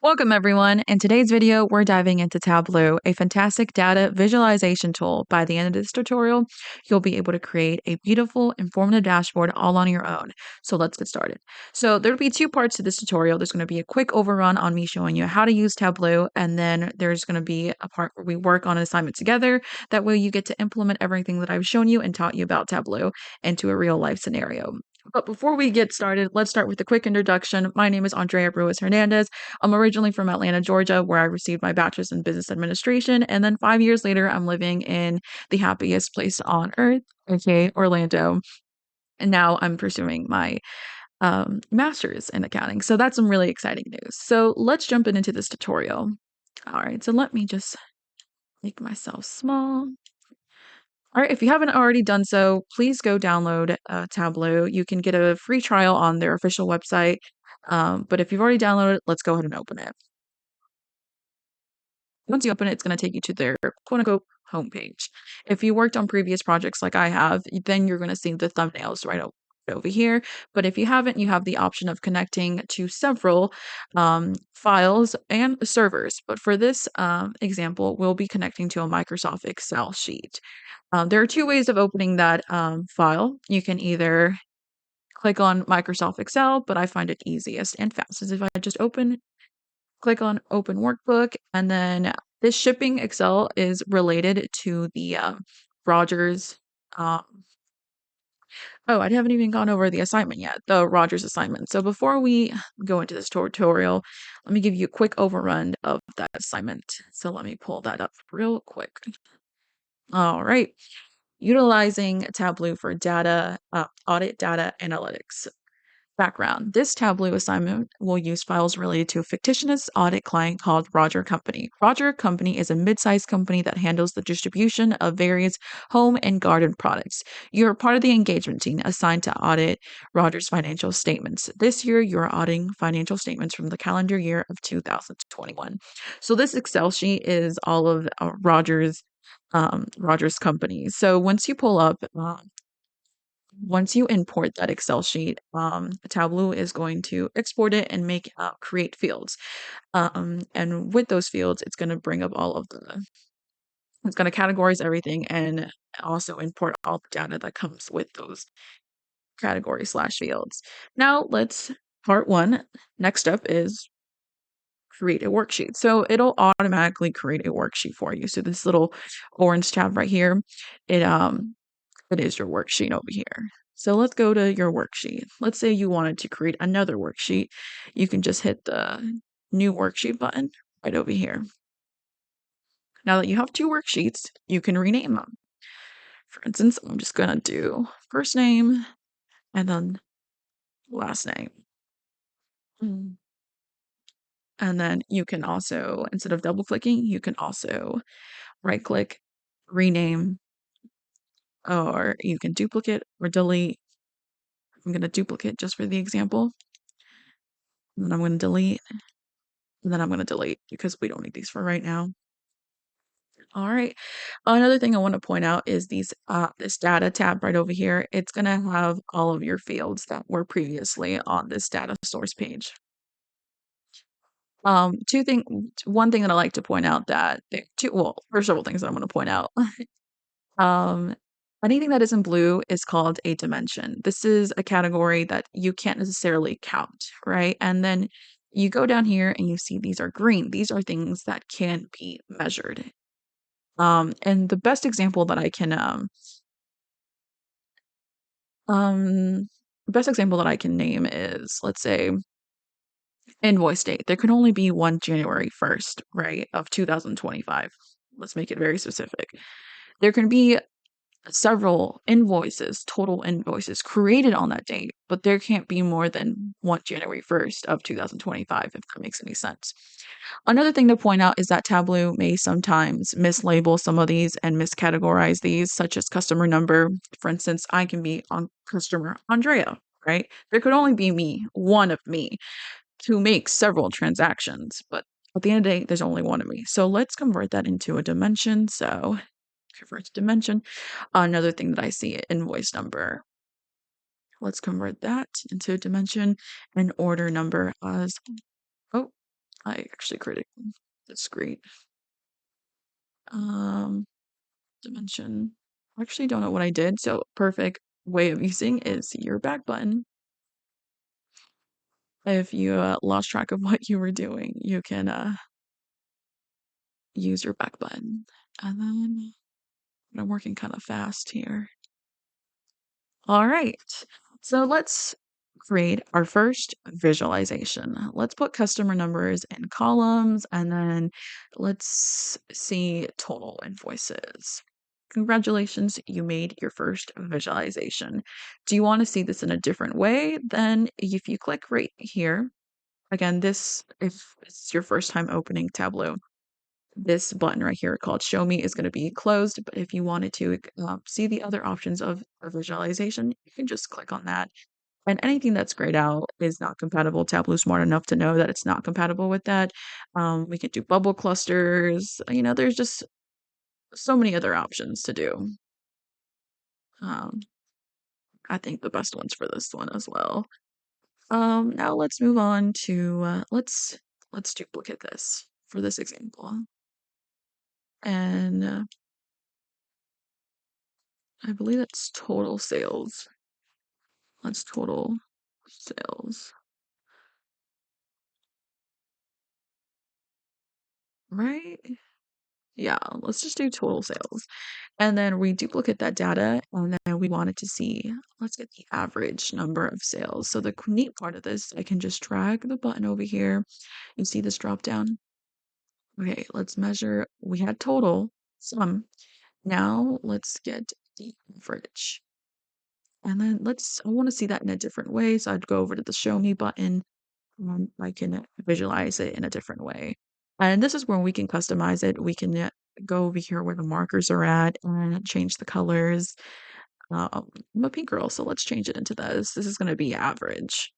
Welcome everyone. In today's video, we're diving into Tableau, a fantastic data visualization tool. By the end of this tutorial, you'll be able to create a beautiful, informative dashboard all on your own. So let's get started. So there'll be two parts to this tutorial. There's going to be a quick overrun on me showing you how to use Tableau, and then there's going to be a part where we work on an assignment together. That way you get to implement everything that I've shown you and taught you about Tableau into a real life scenario. But before we get started, let's start with a quick introduction. My name is Andrea Ruiz-Hernandez. I'm originally from Atlanta, Georgia, where I received my bachelor's in business administration. And then 5 years later, I'm living in the happiest place on earth, aka Orlando. And now I'm pursuing my master's in accounting. So that's some really exciting news. So let's jump into this tutorial. All right, so let me just make myself small. All right, if you haven't already done so, please go download Tableau. You can get a free trial on their official website. But if you've already downloaded it, let's go ahead and open it. Once you open it, it's going to take you to their quote unquote homepage. If you worked on previous projects like I have, then you're going to see the thumbnails right over here. But if you haven't, you have the option of connecting to several files and servers. But for this example, we'll be connecting to a Microsoft Excel sheet. There are two ways of opening that file. You can either click on Microsoft Excel, but I find it easiest and fastest if I just click on Open Workbook, and then this shipping Excel is related to the Rogers. Oh, I haven't even gone over the assignment yet, the Rogers assignment. So before we go into this tutorial, let me give you a quick overrun of that assignment. So let me pull that up real quick. All right. Utilizing Tableau for data, audit data analytics. Background. This Tableau assignment will use files related to a fictitious audit client called Roger Company. Roger Company is a mid-sized company that handles the distribution of various home and garden products. You're part of the engagement team assigned to audit Roger's financial statements. This year, you're auditing financial statements from the calendar year of 2021. So this Excel sheet is all of Roger's Company. So once you import that Excel sheet, Tableau is going to export it and create fields. And with those fields, it's going to bring up it's going to categorize everything and also import all the data that comes with those category/fields. Now part one, next up is create a worksheet. So it'll automatically create a worksheet for you. So this little orange tab right here, it is your worksheet over here. So let's go to your worksheet. Let's say you wanted to create another worksheet. You can just hit the new worksheet button right over here. Now that you have two worksheets, you can rename them. For instance, I'm just going to do first name and then last name. And then you can also, instead of double clicking, you can also right click, rename, or you can duplicate or delete. I'm going to duplicate just for the example. And then I'm going to delete. And then I'm going to delete because we don't need these for right now. All right. Another thing I want to point out is this data tab right over here. It's going to have all of your fields that were previously on this data source page. One thing that I like to point out first several things that I'm going to point out. Anything that is in blue is called a dimension. This is a category that you can't necessarily count, right? And then you go down here and you see these are green. These are things that can be measured. And the best example that I can name is, let's say, invoice date. There can only be one January 1st, right, of 2025. Let's make it very specific. There can be several total invoices created on that date, but there can't be more than one January 1st of 2025, if that makes any sense. Another thing to point out is that Tableau may sometimes mislabel some of these and miscategorize these, such as customer number. For instance, I can be on customer Andrea, right? There could only be one of me, to make several transactions, but at the end of the day, there's only one of me. So let's convert that into a dimension. So convert to dimension. Another thing that I see, invoice number. Let's convert that into a dimension and order number as, I actually created that's great. Dimension. I actually don't know what I did, so perfect way of using is your back button. If you lost track of what you were doing, you can use your back button. And then I'm working kind of fast here. All right. So let's create our first visualization. Let's put customer numbers in columns and then let's see total invoices. Congratulations, you made your first visualization. Do you want to see this in a different way? Then if you click right here, again, this, if it's your first time opening Tableau, this button right here called Show Me is going to be closed. But if you wanted to see the other options of a visualization, you can just click on that. And anything that's grayed out is not compatible. Tableau's smart enough to know that it's not compatible with that. We can do bubble clusters. There's just so many other options to do. Um, I think the best ones for this one as well. Now let's move on to let's duplicate this for this example. And I believe that's total sales. Let's total sales. Right? Yeah, let's just do total sales. And then we duplicate that data, and then we wanted to see, let's get the average number of sales. So the neat part of this, I can just drag the button over here. You see this drop down? Okay, let's measure. We had total, sum. Now let's get the average. And then I want to see that in a different way. So I'd go over to the show me button and I can visualize it in a different way. And this is where we can customize it. We can go over here where the markers are at and change the colors. I'm a pink girl, so let's change it into this. This is going to be average.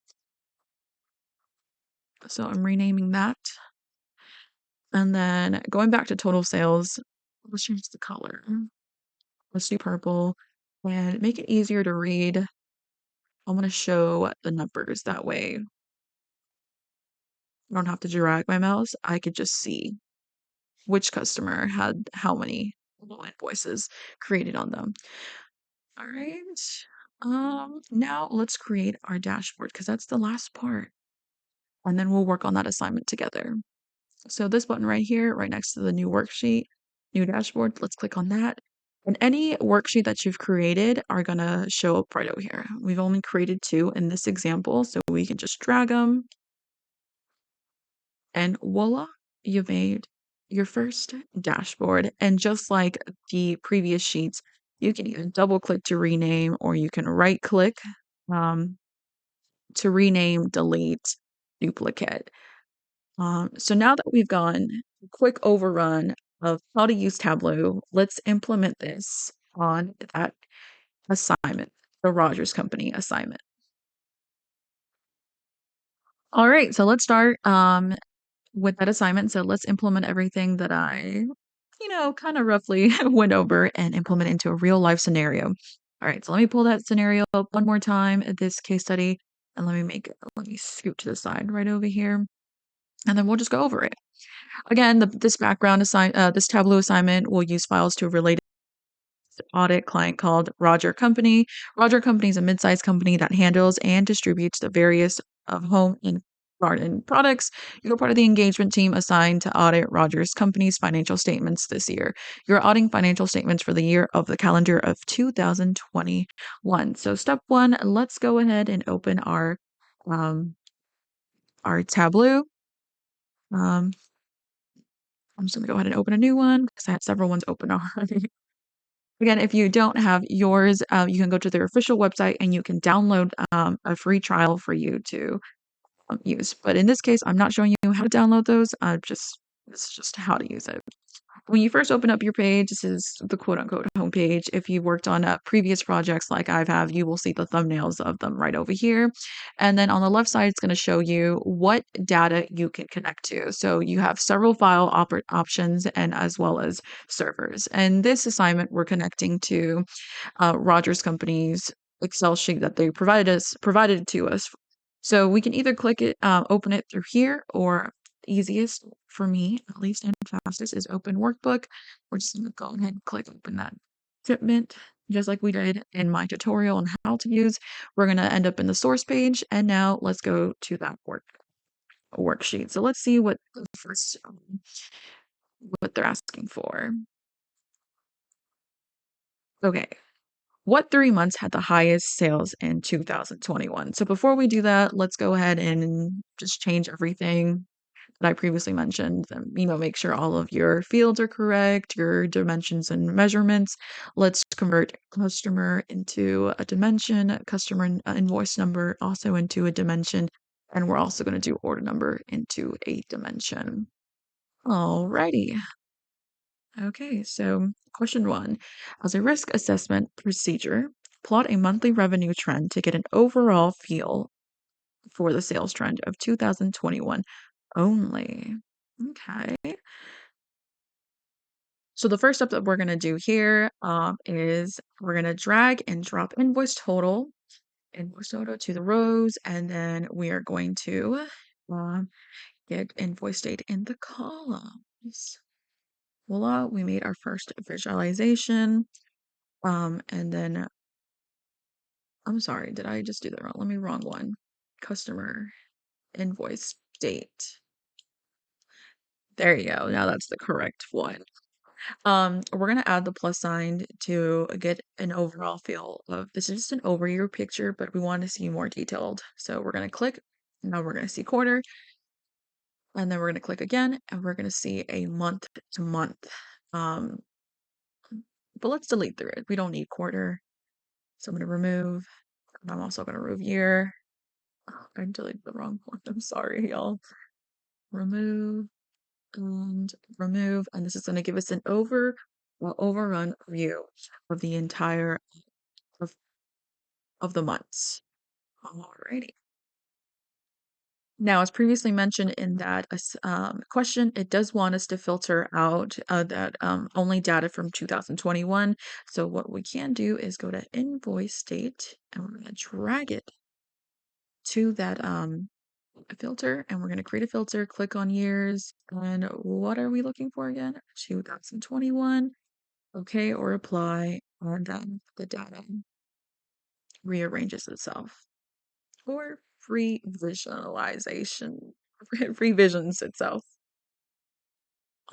So I'm renaming that. And then going back to total sales, let's change the color. Let's do purple and make it easier to read. I want to show the numbers that way. I don't have to drag my mouse. I could just see which customer had how many invoices created on them. All right. Now let's create our dashboard because that's the last part. And then we'll work on that assignment together. So this button right here, right next to the new worksheet, new dashboard, let's click on that. And any worksheet that you've created are going to show up right over here. We've only created 2 in this example, so we can just drag them. And voila, you've made your first dashboard. And just like the previous sheets, you can either double click to rename or you can right click to rename, delete, duplicate. So now that we've gone a quick overrun of how to use Tableau, let's implement this on that assignment, the Rogers Company assignment. All right, so let's start with that assignment. So let's implement everything that I, kind of roughly went over and implement into a real life scenario. All right, so let me pull that scenario up one more time at this case study, and let me scoot to the side right over here, and then we'll just go over it. Again, this Tableau assignment will use files to relate audit client called Roger Company. Roger Company is a mid-sized company that handles and distributes the various of home and garden products. You're part of the engagement team assigned to audit Rogers Company's financial statements this year. You're auditing financial statements for the year of the calendar of 2021. So step 1, let's go ahead and open our Tableau. I'm just going to go ahead and open a new one because I had several ones open already. Again, if you don't have yours, you can go to their official website and you can download a free trial for you to use. But in this case, I'm not showing you how to download those. This is just how to use it. When you first open up your page, this is the quote unquote homepage. If you worked on previous projects like I have, you will see the thumbnails of them right over here. And then on the left side, it's going to show you what data you can connect to. So you have several file options and as well as servers. And this assignment, we're connecting to Rogers Company's Excel sheet that they provided to us. So we can either click it, open it through here, or easiest for me, at least, and fastest is open workbook. We're just gonna go ahead and click open that shipment, just like we did in my tutorial on how to use. We're gonna end up in the source page, and now let's go to that worksheet. So let's see what the first what they're asking for. Okay. What 3 months had the highest sales in 2021? So before we do that, let's go ahead and just change everything that I previously mentioned. Make sure all of your fields are correct, your dimensions and measurements. Let's convert customer into a dimension, customer invoice number also into a dimension, and we're also going to do order number into a dimension. Alrighty. Okay, so question one. As a risk assessment procedure, plot a monthly revenue trend to get an overall feel for the sales trend of 2021 only. Okay. So the first step that we're going to do here is we're going to drag and drop invoice total to the rows, and then we are going to get invoice date in the columns. Voila, we made our first visualization. And then I'm sorry, did I just do that wrong? Let me wrong one. Customer invoice date. There you go. Now that's the correct one. We're gonna add the plus sign to get an overall feel of this is just an overview picture, but we want to see more detailed. So we're gonna click. Now we're gonna see quarter, and then we're gonna click again, and we're gonna see a month to month. Um, but let's delete through it. We don't need quarter. So I'm gonna remove. And I'm also gonna remove year. Oh, I deleted the wrong one. I'm sorry, y'all. Remove and remove, and this is going to give us an overrun view of the entire of, of the months. Alrighty. Now, as previously mentioned in that question, it does want us to filter out that only data from 2021. So what we can do is go to invoice date, and we're going to drag it to that a filter, and we're going to create a filter, click on years, and what are we looking for again? 2021. Okay, or apply, and then the data rearranges itself. Or free visualization, revisions itself.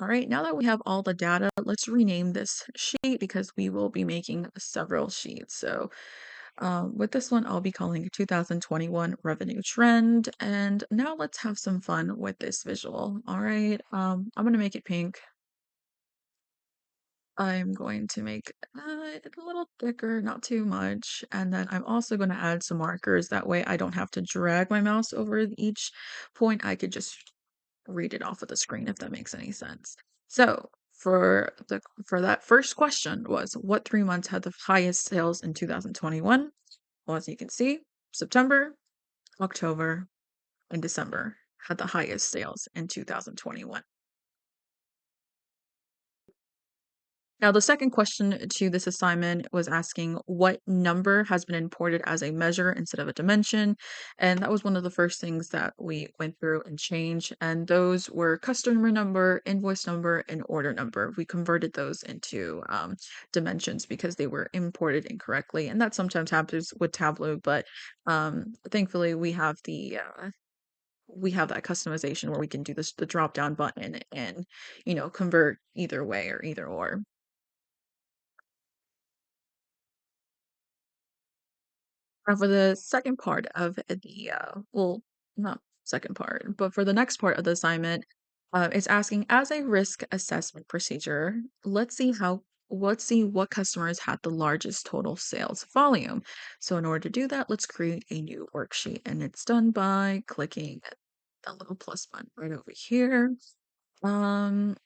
All right, now that we have all the data, let's rename this sheet because we will be making several sheets. So with this one, I'll be calling it 2021 revenue trend. And now let's have some fun with this visual. All right, I'm going to make it pink. I'm going to make it a little thicker, not too much. And then I'm also going to add some markers. That way I don't have to drag my mouse over each point. I could just read it off of the screen if that makes any sense. So for that first question was what 3 months had the highest sales in 2021? Well, as you can see, September, October, and December had the highest sales in 2021. Now, the second question to this assignment was asking what number has been imported as a measure instead of a dimension. And that was one of the first things that we went through and changed. And those were customer number, invoice number, and order number. We converted those into dimensions because they were imported incorrectly. And that sometimes happens with Tableau, but thankfully we have that customization where we can do the drop down button and convert either way or either or. For the second part of the, well, not second part, but for the next part of the assignment, it's asking as a risk assessment procedure, let's see what customers had the largest total sales volume. So in order to do that, let's create a new worksheet, and it's done by clicking that little plus button right over here. Um,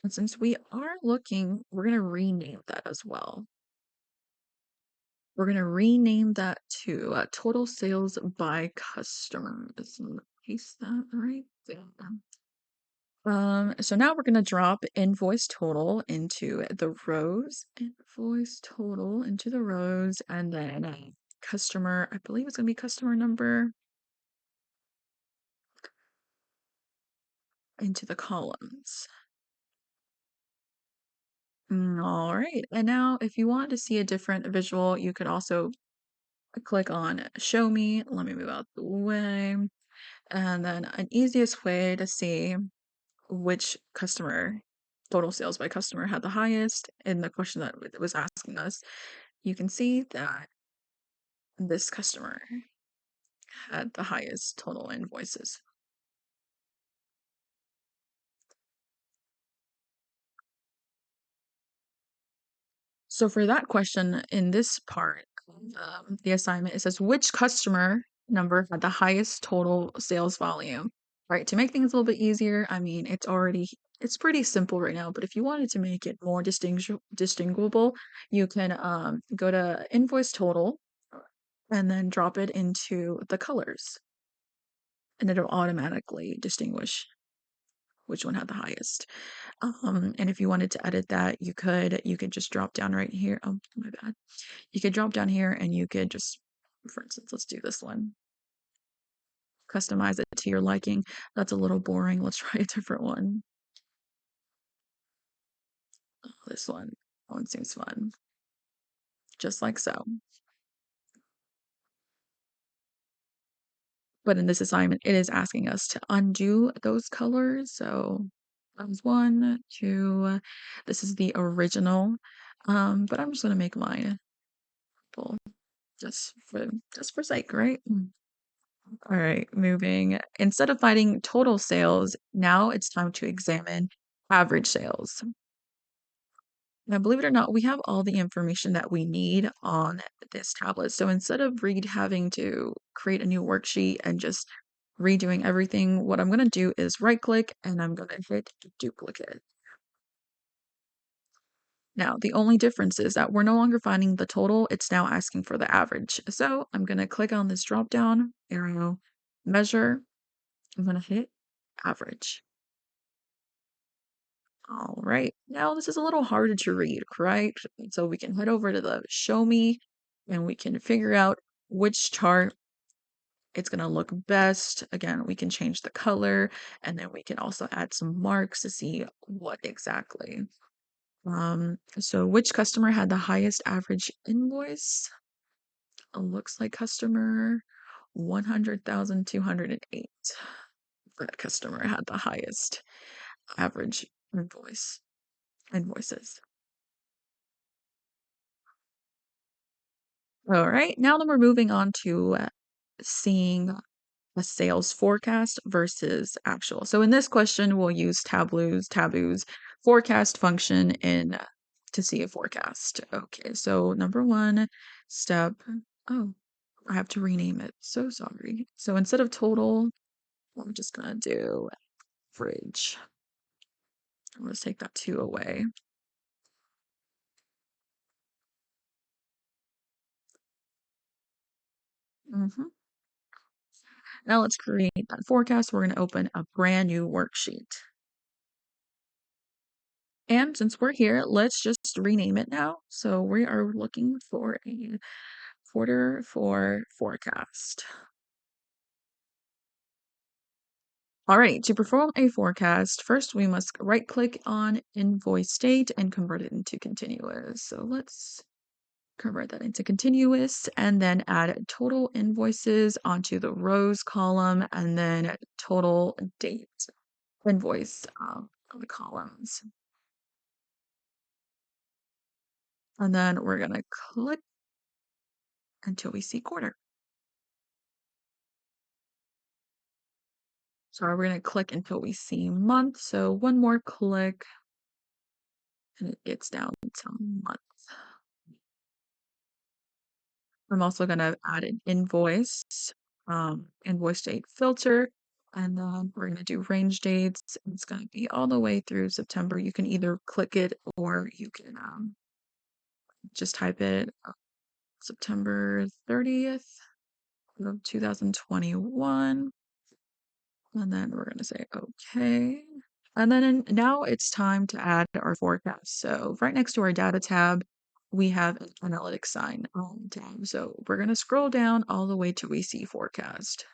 and since we are looking, we're gonna rename that as well. We're gonna rename that to total sales by customers. I'm gonna paste that right there. So now we're gonna drop invoice total into the rows, and then customer, I believe it's gonna be customer number. into the columns. All right. And now if you want to see a different visual, you could also click on show me. Let me move out the way. And then an easiest way to see which customer total sales by customer had the highest in the question that it was asking us, you can see that this customer had the highest total invoices. So for that question in this part of the assignment, it says which customer number had the highest total sales volume, right? To make things a little bit easier, I mean, it's pretty simple right now, but if you wanted to make it more distinguishable, you can go to invoice total and then drop it into the colors, and it'll automatically distinguish which one had the highest. And if you wanted to edit that, you could just drop down right here. Oh, my bad. You could drop down here and you could just, for instance, let's do this one. Customize it to your liking. That's a little boring. Let's try a different one. Oh, this one. That one seems fun. Just like so. But in this assignment, it is asking us to undo those colors. So that was 1, 2. This is the original. But I'm just gonna make mine full just for sake, right? All right, moving. Instead of finding total sales, now it's time to examine average sales. Now, believe it or not, we have all the information that we need on this tablet. So instead of Reed having to create a new worksheet and just redoing everything, what I'm going to do is right click and I'm going to hit duplicate. Now, the only difference is that we're no longer finding the total, it's now asking for the average. So I'm going to click on this drop down arrow, measure, I'm going to hit average. All right, now this is a little harder to read, right? So we can head over to the show me and we can figure out which chart it's going to look best. Again, we can change the color and then we can also add some marks to see what exactly. So which customer had the highest average invoice? Looks like customer 100,208. That customer had the highest average invoices. All right, now then we're moving on to seeing a sales forecast versus actual. So in this question, we'll use Tableau's forecast function in to see a forecast. Okay, so number 1 step. Oh, I have to rename it. So sorry. So instead of total, I'm just gonna do average. Let's take that 2 away. Mhm. Now let's create that forecast. We're going to open a brand new worksheet. And since we're here, let's just rename it now. So we are looking for a quarter for forecast. All right, to perform a forecast, first we must right click on invoice date and convert it into continuous. So let's convert that into continuous and then add total invoices onto the rows column and then total date invoice on the columns. And then we're going to click until we see quarter. So we're going to click until we see month. So one more click and it gets down to month. I'm also going to add an invoice date filter. And then we're going to do range dates. It's going to be all the way through September. You can either click it or you can just type it September 30th of 2021. And then we're going to say okay. And then now it's time to add our forecast. So right next to our data tab, we have an analytics sign tab. So we're going to scroll down all the way to we see forecast.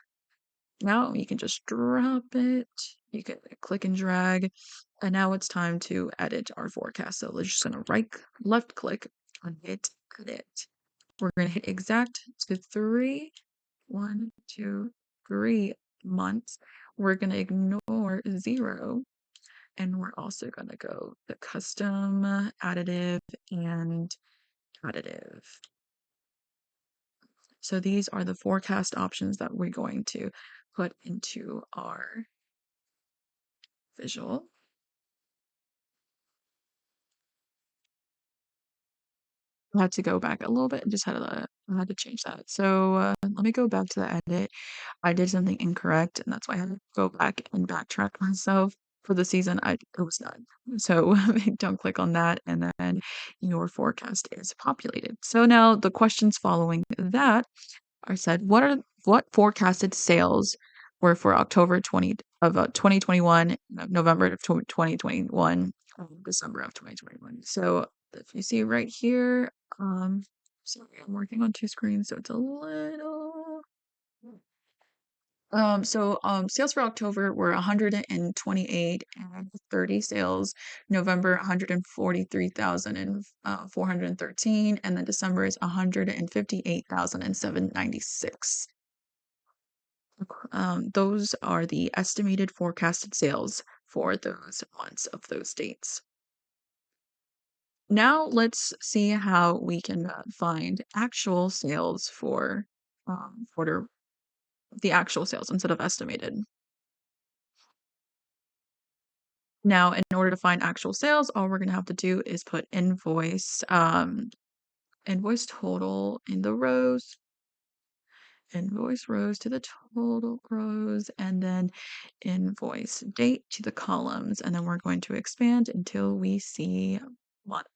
Now you can just drop it. You can click and drag. And now it's time to edit our forecast. So we're just gonna left click on hit edit. We're gonna hit exact to 3 months. We're gonna ignore 0. And we're also gonna go to custom, additive, and additive. So these are the forecast options that we're going to put into our visual. I had to go back a little bit and I had to change that. So let me go back to the edit. I did something incorrect, and that's why I had to go back and backtrack myself. For the season, it was done. So don't click on that, and then your forecast is populated. So now the questions following that are said, what forecasted sales were for October 2021, November of 2021, December of 2021. So if you see right here, sorry, I'm working on 2 screens, so it's a little. Sales for October were 128 and 30 sales. November 143,413, and then December is 158,796. Those are the estimated forecasted sales for those months of those dates. Now let's see how we can find actual sales for the actual sales instead of estimated. Now, in order to find actual sales, all we're gonna have to do is put invoice total in the rows, invoice rows to the total rows, and then invoice date to the columns, and then we're going to expand until we see month.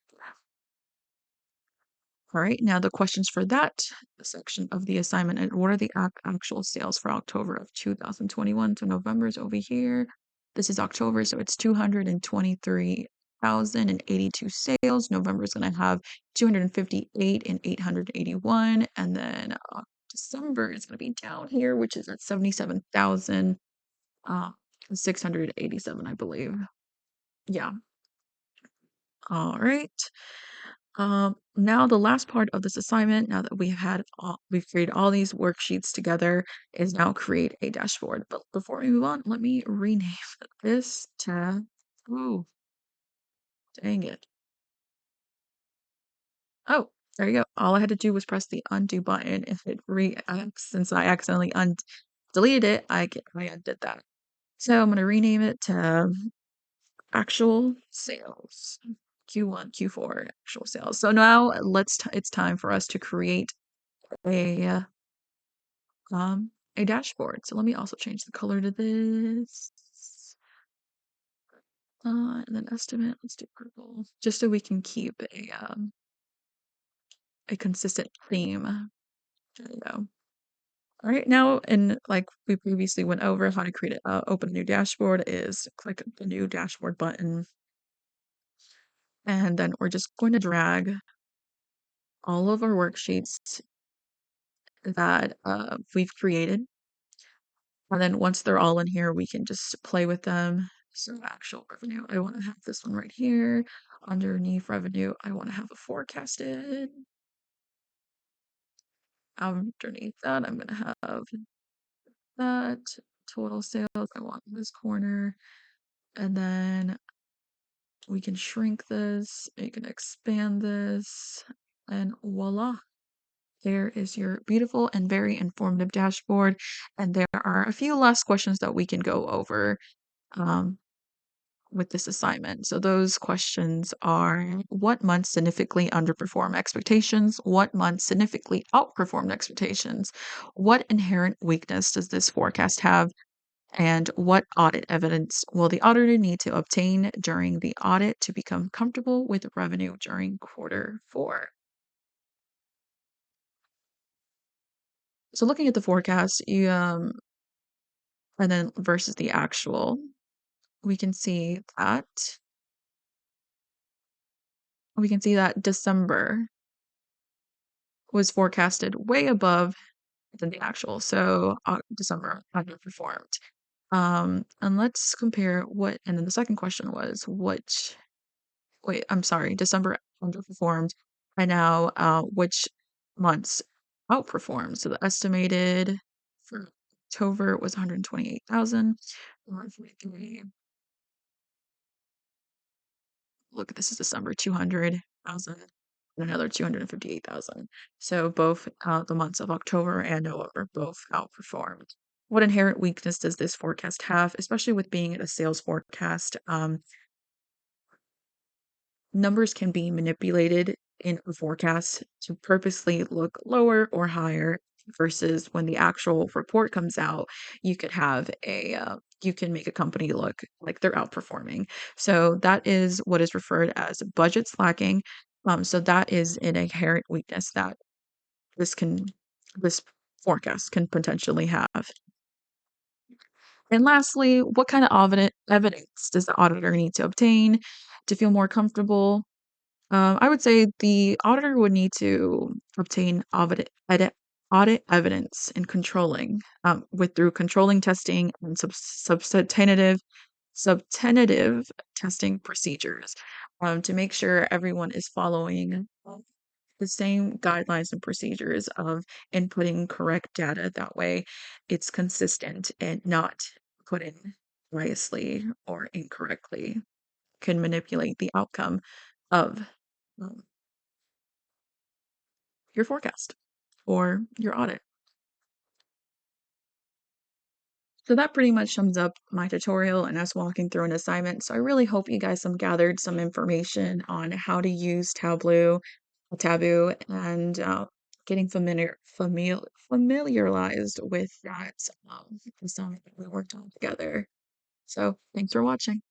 All right, now the questions for that section of the assignment, and what are the actual sales for October of 2021? So November is over here. This is October, so it's 223,082 sales. November is going to have 258 and 881, and then December is going to be down here, which is at 77,687, I believe. Yeah. All right. Now the last part of this assignment, now that we've created all these worksheets together, is now create a dashboard. But before we move on, let me rename this to, oh, dang it. Oh, there you go. All I had to do was press the undo button. If it since I accidentally deleted it, I undid that. So I'm gonna rename it to actual sales. Q1, Q4 actual sales. So now it's time for us to create a a dashboard. So let me also change the color to this. And then estimate, let's do purple, just so we can keep a consistent theme. There you go. All right, now, and like we previously went over, how to create open a new dashboard is click the new dashboard button, and then we're just going to drag all of our worksheets that we've created. And then once they're all in here, we can just play with them. So actual revenue, I want to have this one right here. Underneath revenue, I want to have a forecasted. Underneath that, I'm going to have that. Total sales, I want in this corner. And then we can shrink this, you can expand this, and voila. There is your beautiful and very informative dashboard. And there are a few last questions that we can go over with this assignment. So those questions are, what months significantly underperform expectations? What months significantly outperformed expectations? What inherent weakness does this forecast have? And what audit evidence will the auditor need to obtain during the audit to become comfortable with revenue during Q4? So looking at the forecast, and then versus the actual, we can see that December was forecasted way above than the actual. So December underperformed. And let's compare and then the second question was wait, I'm sorry, December underperformed. And now, which months outperformed? So the estimated for October was 128,000. Look, this is December, 200,000 and another 258,000. So both the months of October and November both outperformed. What inherent weakness does this forecast have, especially with being a sales forecast? Numbers can be manipulated in a forecast to purposely look lower or higher versus when the actual report comes out, you could have you can make a company look like they're outperforming. So that is what is referred as budget slacking. So that is an inherent weakness that this can this forecast can potentially have. And lastly, what kind of evidence does the auditor need to obtain to feel more comfortable? I would say the auditor would need to obtain audit evidence and controlling with through controlling testing and substantive testing procedures to make sure everyone is following the same guidelines and procedures of inputting correct data. That way, it's consistent and not put in biasly or incorrectly can manipulate the outcome of um, your forecast or your audit. So that pretty much sums up my tutorial and us walking through an assignment. So I really hope you guys have gathered some information on how to use Taboo, and getting familiarized with that assignment that we worked on together. So thanks for watching.